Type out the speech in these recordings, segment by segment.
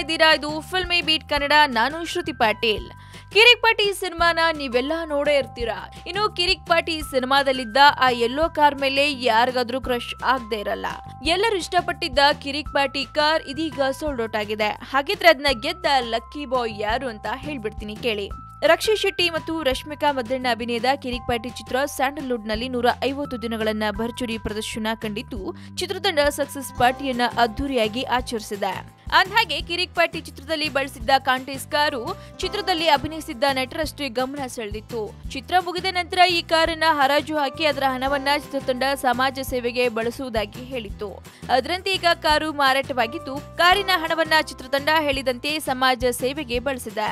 ಇದ್ದೀರಾ, ಇದು filmy beet Kannada. ನಾನು ಶ್ರುತಿ ಪಾಟೀಲ್. ಕಿರಿಕ್ ಪಾರ್ಟಿ ಸಿನಿಮಾನ ನೀವೆಲ್ಲ ನೋಡೇ ಇರ್ತೀರಾ. ಇನ್ನು ಕಿರಿಕ್ ಪಾರ್ಟಿ ಸಿನಿಮಾದಲ್ಲಿದ್ದ ಆ ಯೆಲ್ಲೋ ಕಾರ್ ಮೇಲೆ ಯಾರಿಗಾದ್ರೂ ಕ್ರಶ್ ಆಗದೆ ಇರಲ್ಲ. ಎಲ್ಲರೂ ಇಷ್ಟಪಟ್ಟಿದ್ದ ಕಿರಿಕ್ ಪಾರ್ಟಿ ಕಾರ್ ಇದೀಗ ಸೋಲ್ಡ್ ಔಟ್ ಆಗಿದೆ. ಹಾಗಿದ್ರೆ ಅದನ್ನ ಗೆದ್ದ ಲಕ್ಕಿ ಬಾಯ್ ಯಾರು ಅಂತ ಹೇಳ್ಬಿಡ್ತೀನಿ ಕೇಳಿ. ರಕ್ಷಿತ್ ಶೆಟ್ಟಿ ಮತ್ತು ರಶ್ಮಿಕಾ ಮಂದಣ್ಣ ಅಭಿನಯದ ಕಿರಿಕ್ ಪಾರ್ಟಿ ಚಿತ್ರ ಸ್ಯಾಂಡಲ್ವುಡ್ ನಲ್ಲಿ 150 ದಿನಗಳನ್ನ ಭರ್ಜರಿ ಪ್ರದರ್ಶನ ಕಂಡಿದ್ದು, ಚಿತ್ರತಂಡ ಸಕ್ಸಸ್ ಪಾರ್ಟಿಯನ್ನ ಅದ್ದೂರಿಯಾಗಿ ಆಚರಿಸಿದೆ. ಅಂದ್ಹಾಗೆ ಕಿರಿಕ್ ಪಾರ್ಟಿ ಚಿತ್ರದಲ್ಲಿ ಬಳಸಿದ್ದ ಕಾಂಟೇಸ್ ಕಾರು ಚಿತ್ರದಲ್ಲಿ ಅಭಿನಯಿಸಿದ್ದ ನಟರಷ್ಟೇ ಗಮನ ಸೆಳೆದಿತ್ತು. ಚಿತ್ರ ಮುಗಿದ ನಂತರ ಈ ಕಾರನ್ನ ಹರಾಜು ಹಾಕಿ ಅದರ ಹಣವನ್ನ ಚಿತ್ರತಂಡ ಸಮಾಜ ಸೇವೆಗೆ ಬಳಸುವುದಾಗಿ ಹೇಳಿತ್ತು. ಅದರಂತೆ ಈಗ ಕಾರು ಮಾರಾಟವಾಗಿದ್ದು, ಕಾರಿನ ಹಣವನ್ನ ಚಿತ್ರತಂಡ ಹೇಳಿದಂತೆ ಸಮಾಜ ಸೇವೆಗೆ ಬಳಸಿದೆ.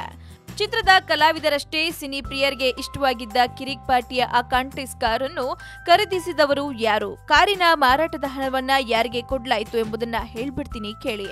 ಚಿತ್ರದ ಕಲಾವಿದರಷ್ಟೇ ಸಿನಿ ಪ್ರಿಯರಿಗೆ ಇಷ್ಟವಾಗಿದ್ದ ಕಿರಿಕ್ ಪಾರ್ಟಿಯ ಆ ಕಾಂಟೇಸ್ ಕಾರನ್ನು ಖರೀದಿಸಿದವರು ಯಾರು, ಕಾರಿನ ಮಾರಾಟದ ಹಣವನ್ನ ಯಾರಿಗೆ ಕೊಡ್ಲಾಯಿತು ಎಂಬುದನ್ನ ಹೇಳ್ಬಿಡ್ತೀನಿ ಕೇಳಿ.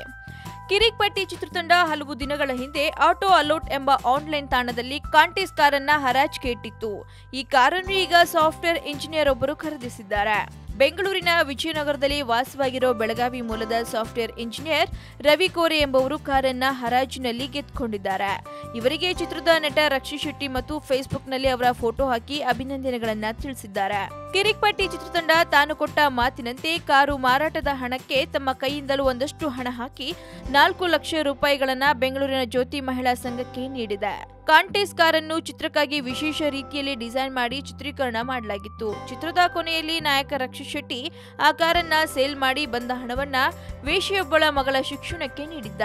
ಕಿರಿಕ್ ಪಾರ್ಟಿ ಚಿತ್ರತಂಡ ಹಲವು ದಿನಗಳ ಹಿಂದೆ ಆಟೋ ಅಲೋಟ್ ಎಂಬ ಆನ್ಲೈನ್ ತಾಣದಲ್ಲಿ ಕಾಂಟೇಸ್ ಕಾರನ್ನ ಹರಾಜಿಗೆ ಇಟ್ಟಿತ್ತು. ಈ ಕಾರನ್ನು ಈಗ ಸಾಫ್ಟ್ವೇರ್ ಇಂಜಿನಿಯರ್ ಒಬ್ಬರು ಖರೀದಿಸಿದ್ದಾರೆ. ಬೆಂಗಳೂರಿನ ವಿಜಯನಗರದಲ್ಲಿ ವಾಸವಾಗಿರೋ ಬೆಳಗಾವಿ ಮೂಲದ ಸಾಫ್ಟ್ವೇರ್ ಇಂಜಿನಿಯರ್ ರವಿ ಕೋರೆ ಎಂಬುವರು ಕಾರನ್ನ ಹರಾಜಿನಲ್ಲಿ ಗೆದ್ದುಕೊಂಡಿದ್ದಾರೆ. ಇವರಿಗೆ ಚಿತ್ರದ ನಟ ರಕ್ಷಿತ್ ಶೆಟ್ಟಿ ಮತ್ತು ಫೇಸ್ಬುಕ್ನಲ್ಲಿ ಅವರ ಫೋಟೋ ಹಾಕಿ ಅಭಿನಂದನೆಗಳನ್ನ ತಿಳಿಸಿದ್ದಾರೆ. ಕಿರಿಕ್ ಪಾರ್ಟಿ ಚಿತ್ರತಂಡ ತಾನು ಕೊಟ್ಟ ಮಾತಿನಂತೆ ಕಾರು ಮಾರಾಟದ ಹಣಕ್ಕೆ ತಮ್ಮ ಕೈಯಿಂದಲೂ ಒಂದಷ್ಟು ಹಣ ಹಾಕಿ 4 ಲಕ್ಷ ರೂಪಾಯಿಗಳನ್ನ ಬೆಂಗಳೂರಿನ ಜ್ಯೋತಿ ಮಹಿಳಾ ಸಂಘಕ್ಕೆ ನೀಡಿದೆ. ಕಾಂಟೇಸ್ ಕಾರನ್ನು ಚಿತ್ರಕ್ಕಾಗಿ ವಿಶೇಷ ರೀತಿಯಲ್ಲಿ ಡಿಸೈನ್ ಮಾಡಿ ಚಿತ್ರೀಕರಣ ಮಾಡಲಾಗಿತ್ತು. ಚಿತ್ರದ ಕೊನೆಯಲ್ಲಿ ನಾಯಕ ರಕ್ಷಿತ್ ಶೆಟ್ಟಿ ಆ ಕಾರನ್ನ ಸೇಲ್ ಮಾಡಿ ಬಂದ ಹಣವನ್ನ ವೇಶ್ಯೆಯೊಬ್ಬಳ ಮಗಳ ಶಿಕ್ಷಣಕ್ಕೆ ನೀಡಿದ್ದ.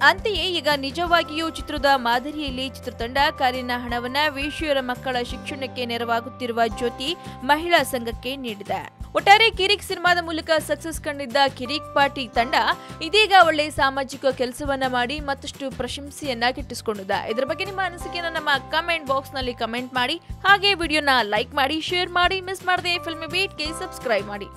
ಅಂತೆಯೇ ಈಗ ನಿಜವಾಗಿಯೂ ಚಿತ್ರದ ಮಾದರಿಯಲ್ಲಿ ಚಿತ್ರತಂಡ ಕಾರಿನ ಹಣವನ್ನ ವೇಶ್ಯೆಯರ ಮಕ್ಕಳ ಶಿಕ್ಷಣಕ್ಕೆ ನೆರವಾಗುತ್ತಿರುವ ಜ್ಯೋತಿ ಮಹಿಳಾ ಸಂಘಕ್ಕೆ ನೀಡಿದೆ. ಒಟ್ಟಾರೆ ಕಿರಿಕ್ ಸಿನಿಮಾದ ಮೂಲಕ ಸಕ್ಸಸ್ ಕಂಡಿದ್ದ ಕಿರಿಕ್ ಪಾರ್ಟಿ ತಂಡ ಇದೀಗ ಒಳ್ಳೆ ಸಾಮಾಜಿಕ ಕೆಲಸವನ್ನ ಮಾಡಿ ಮತ್ತಷ್ಟು ಪ್ರಶಂಸೆಯನ್ನ ಗಿಟ್ಟಿಸಿಕೊಂಡಿದೆ. ಇದರ ಬಗ್ಗೆ ನಿಮ್ಮ ಅನಿಸಿಕೆಯನ್ನು ನಮ್ಮ ಕಮೆಂಟ್ ಬಾಕ್ಸ್ ನಲ್ಲಿ ಕಮೆಂಟ್ ಮಾಡಿ. ಹಾಗೆ ವಿಡಿಯೋನ ಲೈಕ್ ಮಾಡಿ, ಶೇರ್ ಮಾಡಿ, ಮಿಸ್ ಮಾಡದೆ ಫಿಲ್ಮಿ ಬೀಟ್ಗೆ ಸಬ್ಸ್ಕ್ರೈಬ್ ಮಾಡಿ.